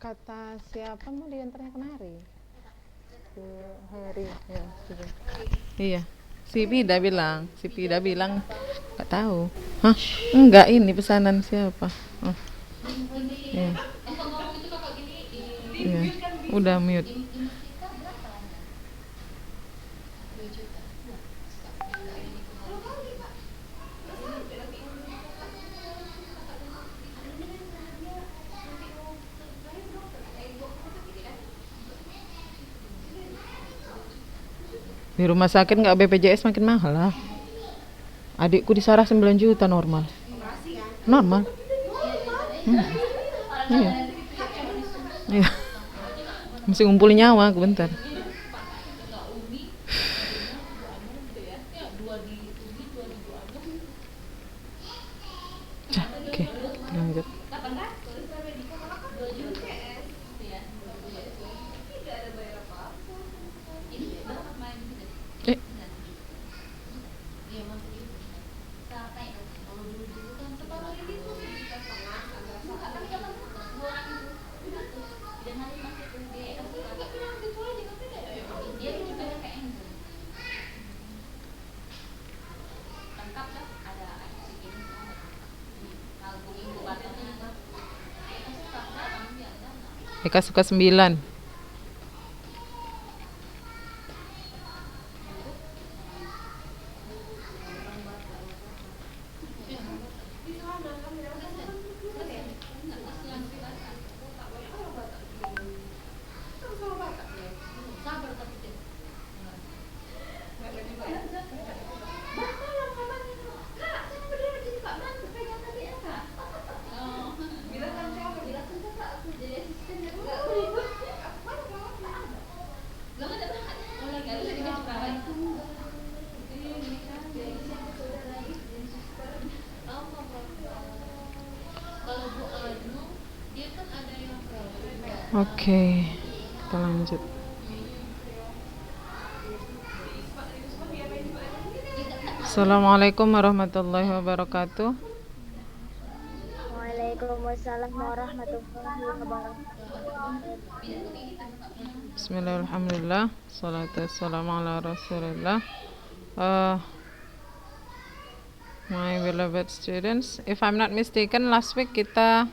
kata siapa mau diantarnya kemari? Si Harry ya, sudah. Iya. Si Pida bilang nggak tahu. Hah? Enggak, ini pesanan siapa? Oh, iya. Iya. Udah mute. Di rumah sakit nggak BPJS makin mahal lah. Adikku di Sarah 9 juta normal. Normal. Hmm. Iya. Iya. Mesti ngumpulin nyawa aku bentar. Oke, lanjut. Eh, Eka suka 9. Oke, kita lanjut. Assalamualaikum warahmatullahi wabarakatuh. Waalaikumsalam warahmatullahi wabarakatuh. Bismillahirrahmanirrahim. Salatu wassalamu ala rasulillah. My beloved students, if I'm not mistaken, last week kita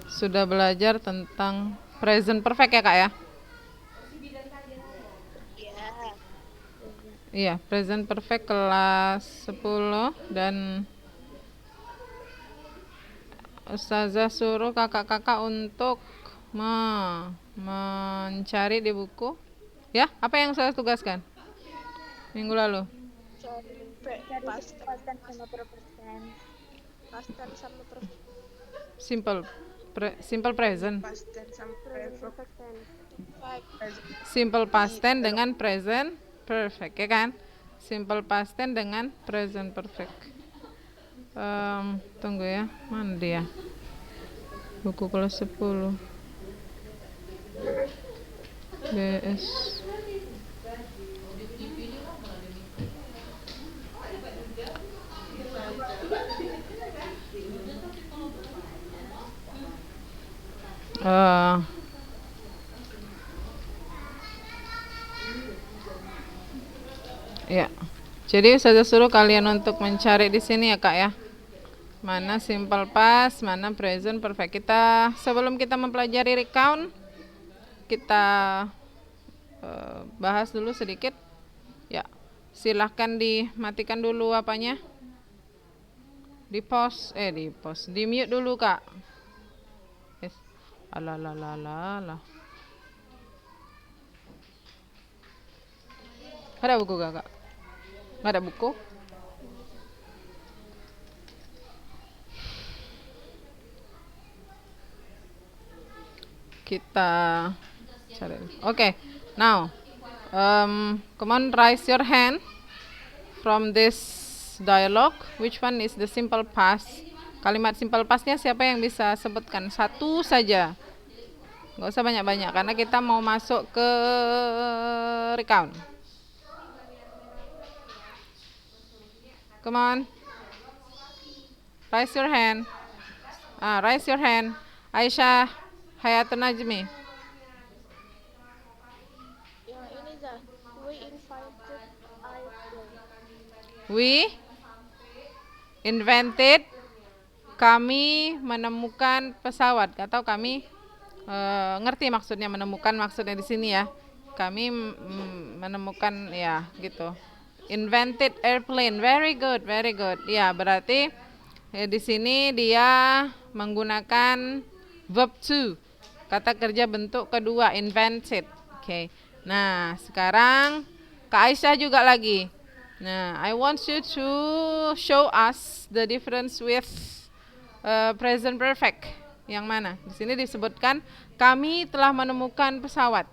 sudah belajar tentang present perfect ya kak ya? Iya, present perfect kelas 10 dan Ustazah suruh kakak-kakak untuk mencari di buku. Ya, apa yang saya tugaskan minggu lalu? Past sama persen. Past sama perfect. Simple present. Past sama perfect. Simple past tense dengan present perfect, ya kan? Simple past tense dengan present perfect. Tunggu ya, mana dia? Buku kelas 10 BS. Ya. Jadi saya suruh kalian untuk mencari di sini ya kak ya. Mana simple past, mana present perfect. Kita sebelum kita mempelajari recount, kita bahas dulu sedikit. Ya, silahkan dimatikan dulu apanya. Di mute dulu kak. Alah. Ada buku gak kak? Nggak ada buku? Kita cari. Okay, now come on, raise your hand from this dialogue. Which one is the simple past? Kalimat simple pastnya siapa yang bisa sebutkan? Satu saja, nggak usah banyak-banyak karena kita mau masuk ke recount. Come on, raise your hand. Aisyah, Hayatun Najmi. Yang ini Zah. We invented airplane. We invented, kami menemukan pesawat, atau kami ngerti maksudnya menemukan, maksudnya di sini ya. Kami menemukan ya gitu. Invented airplane. Very good, very good. Ya, berarti di sini dia menggunakan verb to. Kata kerja bentuk kedua, invented. Oke. Nah, sekarang Kak Aisyah juga lagi. Nah, I want you to show us the difference with present perfect. Yang mana? Di sini disebutkan kami telah menemukan pesawat.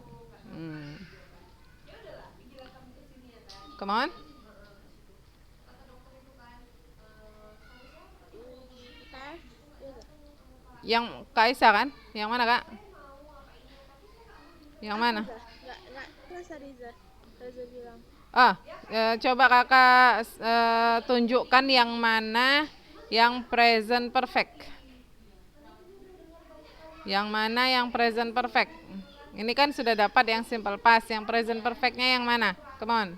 Come on. Have. Yang Kak Aisyah kan? Yang mana, Kak? Yang mana? Nggak kelas tadi Zah. Reza bilang. Coba kakak tunjukkan yang mana yang present perfect. Yang mana yang present perfect? Ini kan sudah dapat yang simple past. Yang present perfectnya yang mana? Come on.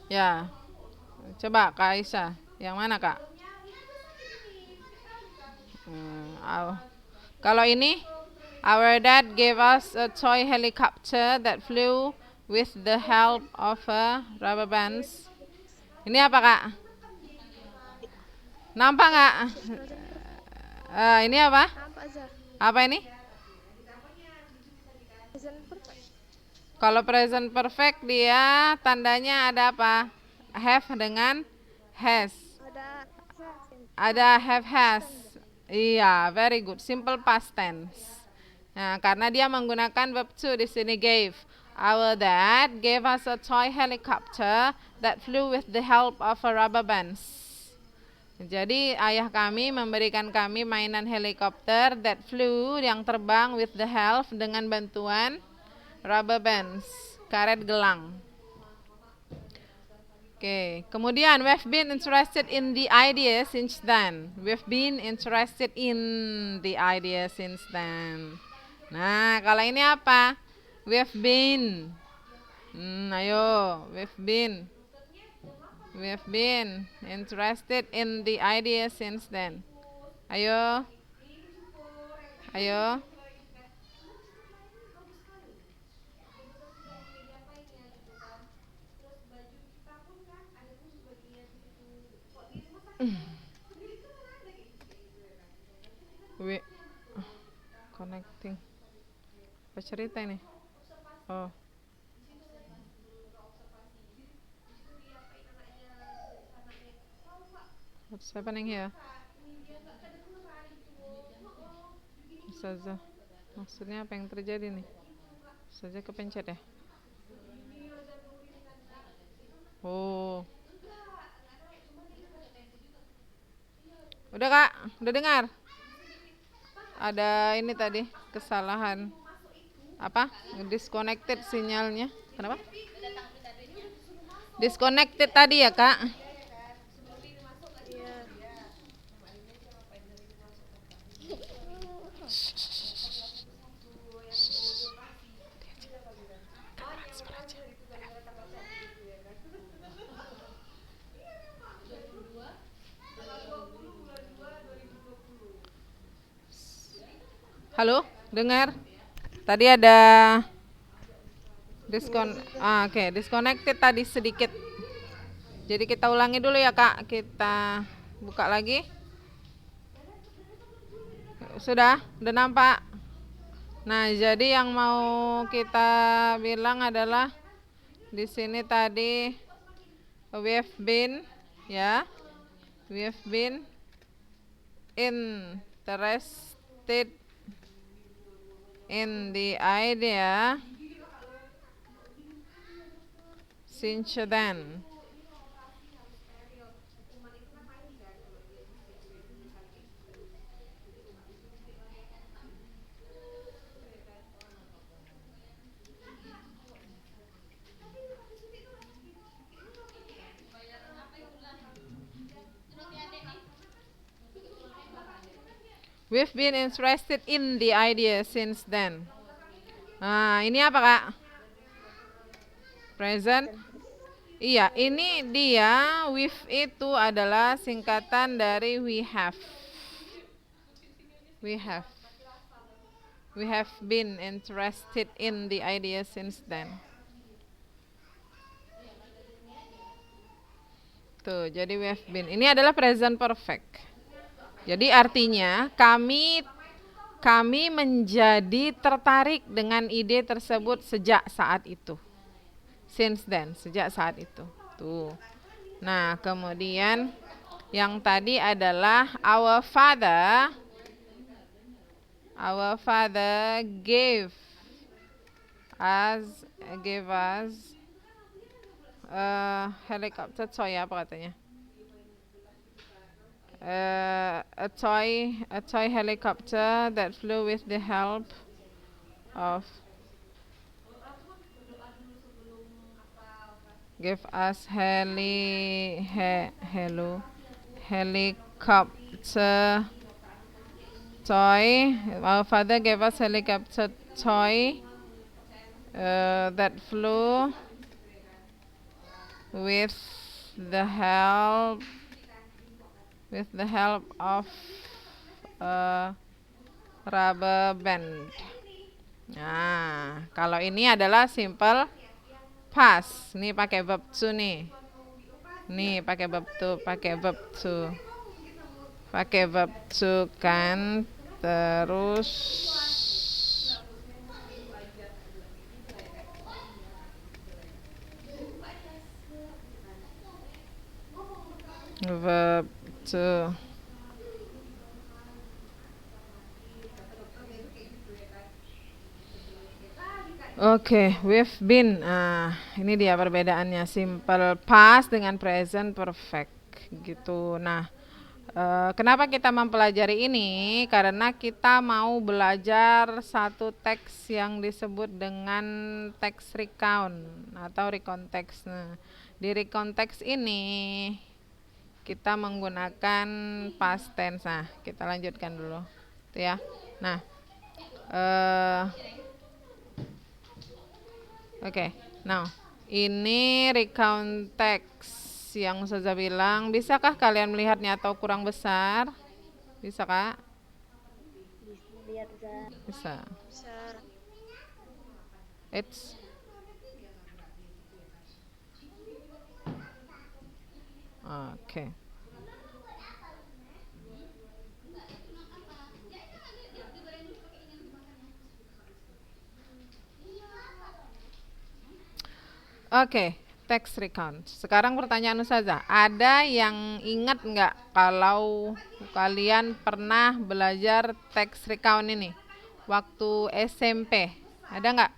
Ya, coba Kak Aisyah. Yang mana, Kak? Kalau ini, our dad gave us a toy helicopter that flew with the help of a rubber bands. Ini apa, Kak? Nampak nggak? Ini apa? Nampak Zah. Apa ini? Present perfect. Kalau present perfect dia tandanya ada apa? Have dengan has. Ada have has. Iya, very good. Simple past tense. Nah, karena dia menggunakan verb to di sini gave. Our dad gave us a toy helicopter that flew with the help of a rubber bands. Jadi ayah kami memberikan kami mainan helikopter that flew, yang terbang, with the help, dengan bantuan rubber bands, karet gelang. Oke, kemudian we've been interested in the idea since then. We've been interested in the idea since then. Nah, kalau ini apa? We've been. Ayo, we've been interested in the idea since then. Ayo. Ayo. We connecting. Apa cerita ini? Oh. What's happening here? Saja. Maksudnya apa yang terjadi nih? Saja kepencet ya? Oh. Udah, Kak? Udah dengar? Ada ini tadi kesalahan. Apa? Disconnected sinyalnya. Kenapa? Disconnected tadi ya, Kak? Halo, dengar? Tadi ada disconnected tadi sedikit. Jadi kita ulangi dulu ya, Kak. Kita buka lagi. Sudah nampak? Nah, jadi yang mau kita bilang adalah di sini tadi we've been, ya. We've been interested in the idea since then. We've been interested in the idea since then. Nah, ini apa Kak? Present. Iya, ini dia with itu adalah singkatan dari we have. We have. We have been interested in the idea since then. Tuh, jadi we have been. Ini adalah present perfect. Jadi artinya kami menjadi tertarik dengan ide tersebut sejak saat itu. Since then, sejak saat itu. Tuh. Nah, kemudian yang tadi adalah our father gave us helicopter toy, apa katanya? A toy helicopter that flew with the help of give us helicopter toy. Our father gave us helicopter toy that flew with the help of a rubber band. Nah, kalau ini adalah simple past. Nih pakai verb to nih. Nih pakai verb to, pakai verb to kan, terus verb to. Oke, we've been. Ini dia perbedaannya simple past dengan present perfect gitu. Nah, kenapa kita mempelajari ini? Karena kita mau belajar satu teks yang disebut dengan teks recount atau recontext. Nah, di recontext ini kita menggunakan past tense. Nah, kita lanjutkan dulu, tuh ya. Nah, Oke, now ini recount text yang Ustazah bilang. Bisakah kalian melihatnya atau kurang besar? Bisa Kak? Lihat Bisa. besar. It's oke. Oke, text recount. Sekarang pertanyaan Ustazah, ada yang ingat nggak kalau kalian pernah belajar text recount ini waktu SMP? Ada nggak?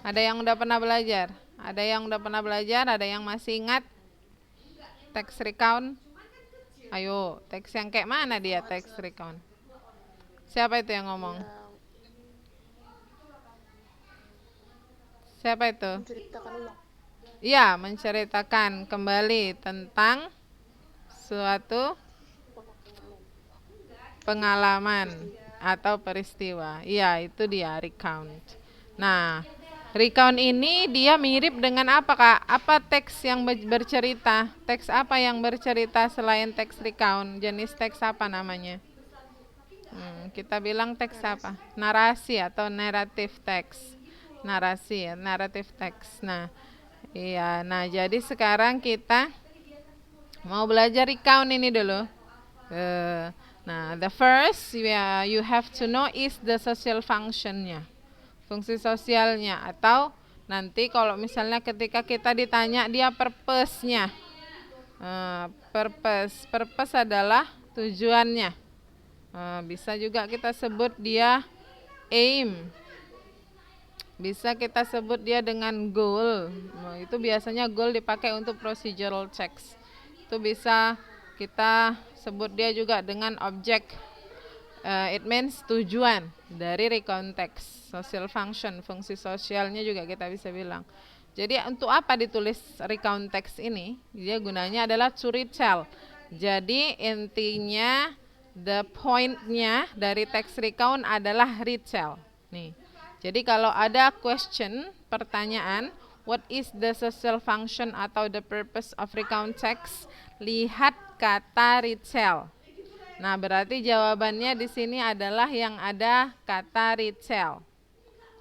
Ada yang udah pernah belajar? Ada yang udah pernah belajar? Ada yang masih ingat text recount? Ayo, teks yang kayak mana dia text recount? Siapa itu yang ngomong? Siapa itu? Menceritakan ulang. Iya, menceritakan kembali tentang suatu pengalaman atau peristiwa. Iya, itu dia recount. Nah, recount ini dia mirip dengan apa Kak? Apa teks yang bercerita? Teks apa yang bercerita selain teks recount? Jenis teks apa namanya? Kita bilang teks apa? Narasi atau narrative text. Narasi ya, narrative text. Nah, iya. Nah, jadi sekarang kita mau belajar recount ini dulu. Nah, the first you have to know is the social function-nya. Fungsi sosialnya, atau nanti kalau misalnya ketika kita ditanya dia purpose-nya. Purpose adalah tujuannya. Bisa juga kita sebut dia aim. Bisa kita sebut dia dengan goal. Itu biasanya goal dipakai untuk procedural checks. Itu bisa kita sebut dia juga dengan object. It means tujuan dari recount text. Social function, fungsi sosialnya juga kita bisa bilang. Jadi untuk apa ditulis recount text ini? Dia gunanya adalah to retell. Jadi intinya the point-nya dari text recount adalah retell. Nih. Jadi kalau ada question, pertanyaan, what is the social function atau the purpose of recount text? Lihat kata retell. Nah, berarti jawabannya di sini adalah yang ada kata retell.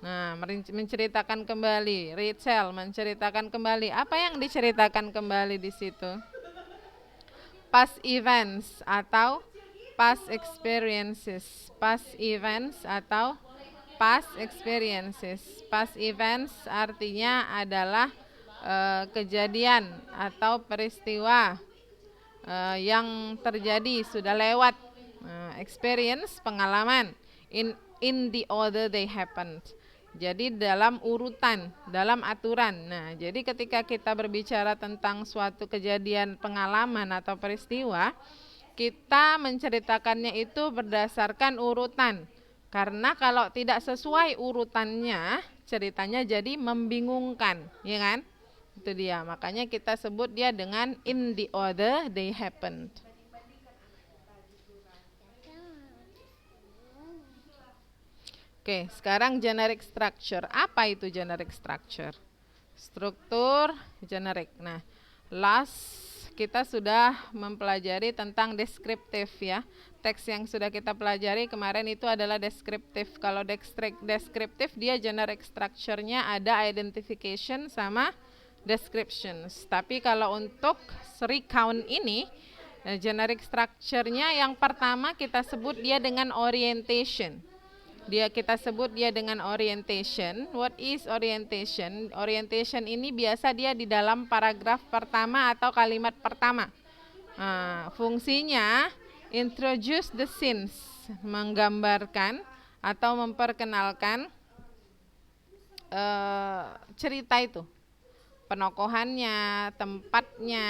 Nah, menceritakan kembali, retell, menceritakan kembali. Apa yang diceritakan kembali di situ? Past events atau past experiences. Past events atau past experiences. Past events artinya adalah kejadian atau peristiwa yang terjadi, sudah lewat. Experience, pengalaman. In the order they happened. Jadi dalam urutan, dalam aturan. Nah, jadi ketika kita berbicara tentang suatu kejadian, pengalaman atau peristiwa, kita menceritakannya itu berdasarkan urutan. Karena kalau tidak sesuai urutannya, ceritanya jadi membingungkan, ya kan? Itu dia. Makanya kita sebut dia dengan in the order they happened. Oke, sekarang generic structure. Apa itu generic structure? Struktur generik. Nah, kita sudah mempelajari tentang deskriptif ya. Teks yang sudah kita pelajari kemarin itu adalah deskriptif. Kalau deskriptif dia generic structure-nya ada identification sama descriptions. Tapi kalau untuk recount ini, generic structure-nya yang pertama kita sebut dia dengan orientation. Kita sebut dia dengan orientation. What is orientation? Orientation ini biasa dia di dalam paragraf pertama atau kalimat pertama. Fungsinya introduce the scenes, menggambarkan atau memperkenalkan cerita itu, penokohannya, tempatnya,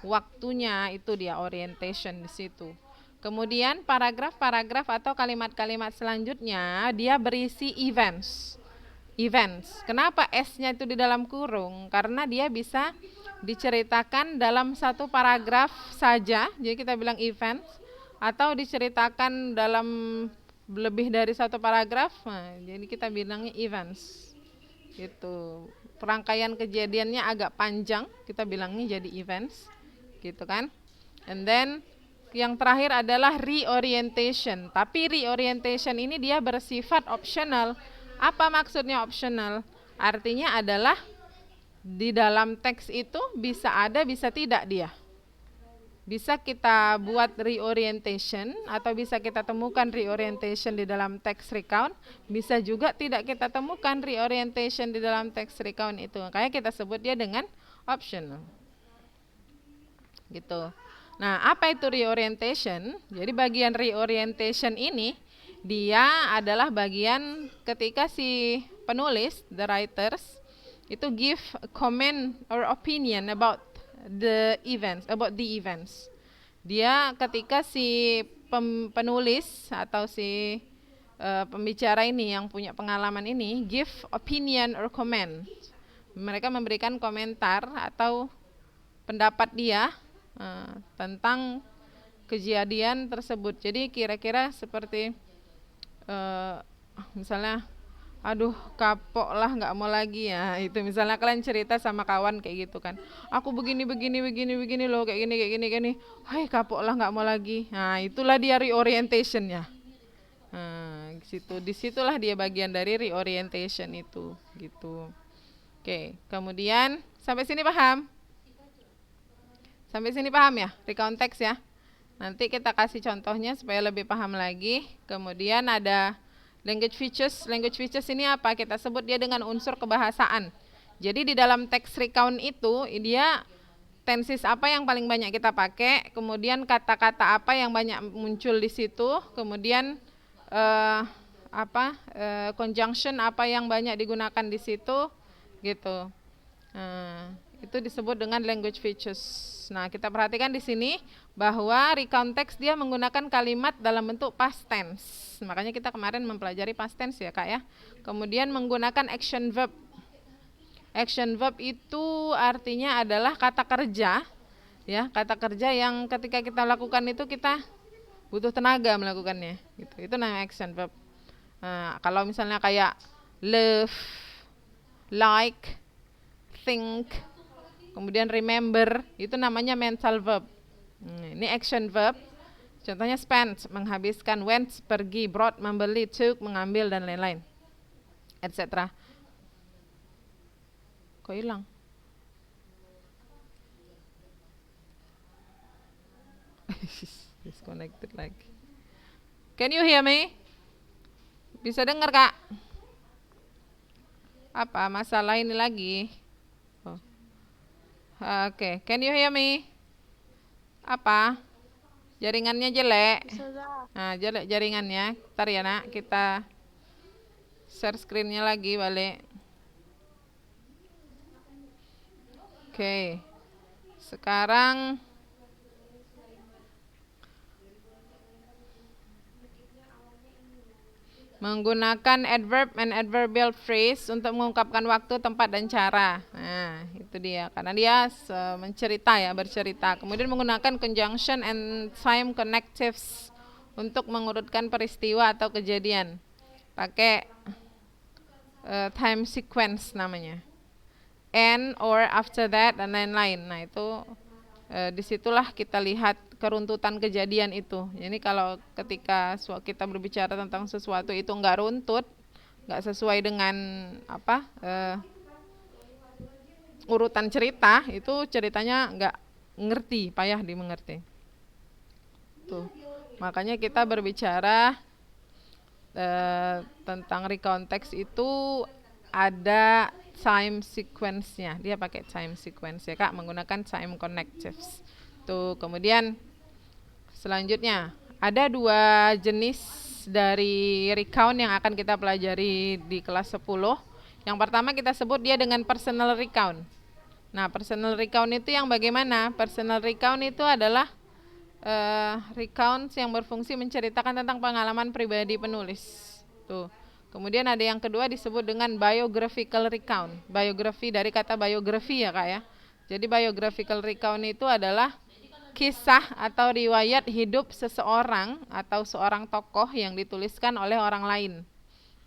waktunya, itu dia orientation di situ. Kemudian paragraf-paragraf atau kalimat-kalimat selanjutnya dia berisi events. Kenapa S-nya itu di dalam kurung? Karena dia bisa diceritakan dalam satu paragraf saja, jadi kita bilang events, atau diceritakan dalam lebih dari satu paragraf, jadi kita bilangnya events. Gitu. Rangkaian kejadiannya agak panjang, kita bilangnya jadi events, gitu kan? And then yang terakhir adalah reorientation. Tapi reorientation ini dia bersifat optional. Apa maksudnya optional? Artinya adalah di dalam teks itu bisa ada, bisa tidak dia. Bisa kita buat reorientation atau bisa kita temukan reorientation di dalam teks recount. Bisa juga tidak kita temukan reorientation di dalam teks recount itu. Makanya kita sebut dia dengan optional. Gitu. Nah, apa itu reorientation? Jadi bagian reorientation ini dia adalah bagian ketika si penulis, the writers, itu give a comment or opinion about the events. Dia ketika si penulis atau si pembicara ini yang punya pengalaman ini give opinion or comment. Mereka memberikan komentar atau pendapat dia tentang kejadian tersebut. Jadi kira-kira seperti misalnya, aduh kapok lah nggak mau lagi ya. Itu misalnya kalian cerita sama kawan kayak gitu kan, aku begini loh, kayak gini. Hai, kapok lah nggak mau lagi. Nah, itulah dia reorientationnya. Disitulah dia bagian dari reorientation itu, gitu. Oke, kemudian sampai sini paham? Sampai sini paham ya, recount text ya. Nanti kita kasih contohnya supaya lebih paham lagi. Kemudian ada language features. Language features ini apa? Kita sebut dia dengan unsur kebahasaan. Jadi di dalam teks recount itu dia tenses apa yang paling banyak kita pakai, kemudian kata-kata apa yang banyak muncul di situ, kemudian conjunction apa yang banyak digunakan di situ, gitu. Itu disebut dengan language features. Nah, kita perhatikan di sini bahwa recount text dia menggunakan kalimat dalam bentuk past tense. Makanya kita kemarin mempelajari past tense ya, Kak ya. Kemudian menggunakan action verb. Action verb itu artinya adalah kata kerja Ya, kata kerja yang ketika kita lakukan itu kita butuh tenaga melakukannya. Gitu. Itu namanya action verb. Nah, kalau misalnya kayak love, like, think, kemudian remember, itu namanya mental verb. Ini action verb. Contohnya spend, menghabiskan, went, pergi, brought, membeli, took, mengambil, dan lain-lain, etc. Kok hilang? Disconnected lagi. Can you hear me? Bisa dengar, Kak? Apa masalah ini lagi? Oh. Oke, can you hear me? Apa? Jaringannya jelek. Ustazah. Nah, jelek jaringannya. Ntar ya, Nak, kita share screen-nya lagi balik. Oke. Sekarang menggunakan adverb and adverbial phrase untuk mengungkapkan waktu, tempat, dan cara. Nah, itu dia. Karena dia mencerita ya, bercerita. Kemudian menggunakan conjunction and time connectives untuk mengurutkan peristiwa atau kejadian. Pakai time sequence namanya. And, or, after that, dan lain-lain. Nah, itu disitulah kita lihat keruntutan kejadian itu. Jadi kalau ketika kita berbicara tentang sesuatu itu nggak runtut, nggak sesuai dengan apa urutan cerita, itu ceritanya nggak ngerti, payah dimengerti. Tuh, makanya kita berbicara tentang recontext itu ada time sequence-nya. Dia pakai time sequence ya, Kak, menggunakan time connectives. Tuh, kemudian selanjutnya, ada 2 jenis dari recount yang akan kita pelajari di kelas 10. Yang pertama kita sebut dia dengan personal recount. Nah, personal recount itu yang bagaimana? Personal recount itu adalah recount yang berfungsi menceritakan tentang pengalaman pribadi penulis. Tuh. Kemudian ada yang kedua disebut dengan biographical recount. Biografi dari kata biografi ya, Kak ya. Jadi biographical recount itu adalah kisah atau riwayat hidup seseorang atau seorang tokoh yang dituliskan oleh orang lain.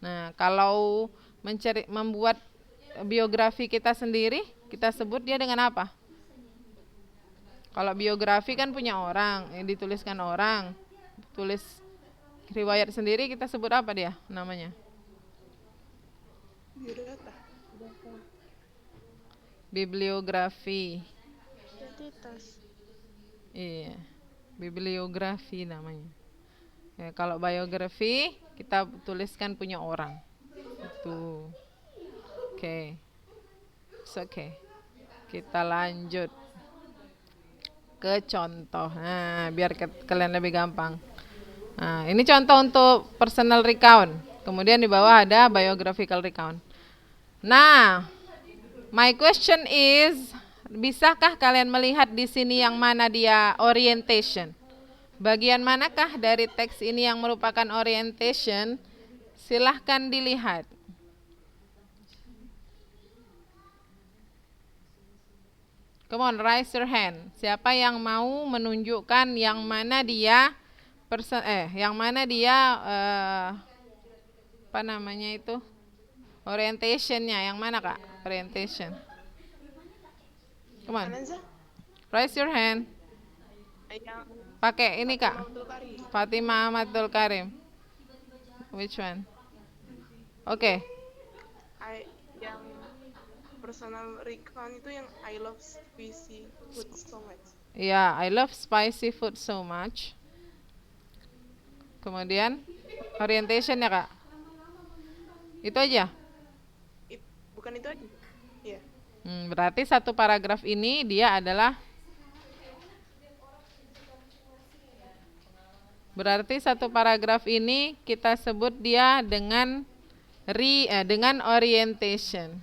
Nah, kalau membuat biografi kita sendiri, kita sebut dia dengan apa? Kalau biografi kan punya orang, yang dituliskan orang. Tulis riwayat sendiri kita sebut apa dia namanya? Biodata. Bibliografi. Identitas. Iya, bibliografi namanya. Ya, kalau biografi kita tuliskan punya orang. Itu. Oke. Oke. Kita lanjut ke contoh. Nah, biar kalian lebih gampang. Nah, ini contoh untuk personal recount. Kemudian di bawah ada biographical recount. Nah, my question is, bisakah kalian melihat di sini yang mana dia orientation? Bagian manakah dari teks ini yang merupakan orientation? Silahkan dilihat. Come on, raise your hand. Siapa yang mau menunjukkan yang mana dia apa namanya itu? Orientationnya yang mana, Kak? Orientation. Come on. Ananza? Raise your hand. Yang Pakai ini, Kak. Abdul Karim. Fatimah Abdul Karim. Which one? Oke. Yang personal recount itu yang I love spicy food so much. Ya, I love spicy food so much. Kemudian orientation ya, Kak. Itu aja. Bukan itu aja. Iya. Berarti satu paragraf ini dia adalah berarti satu paragraf ini kita sebut dia dengan dengan orientation.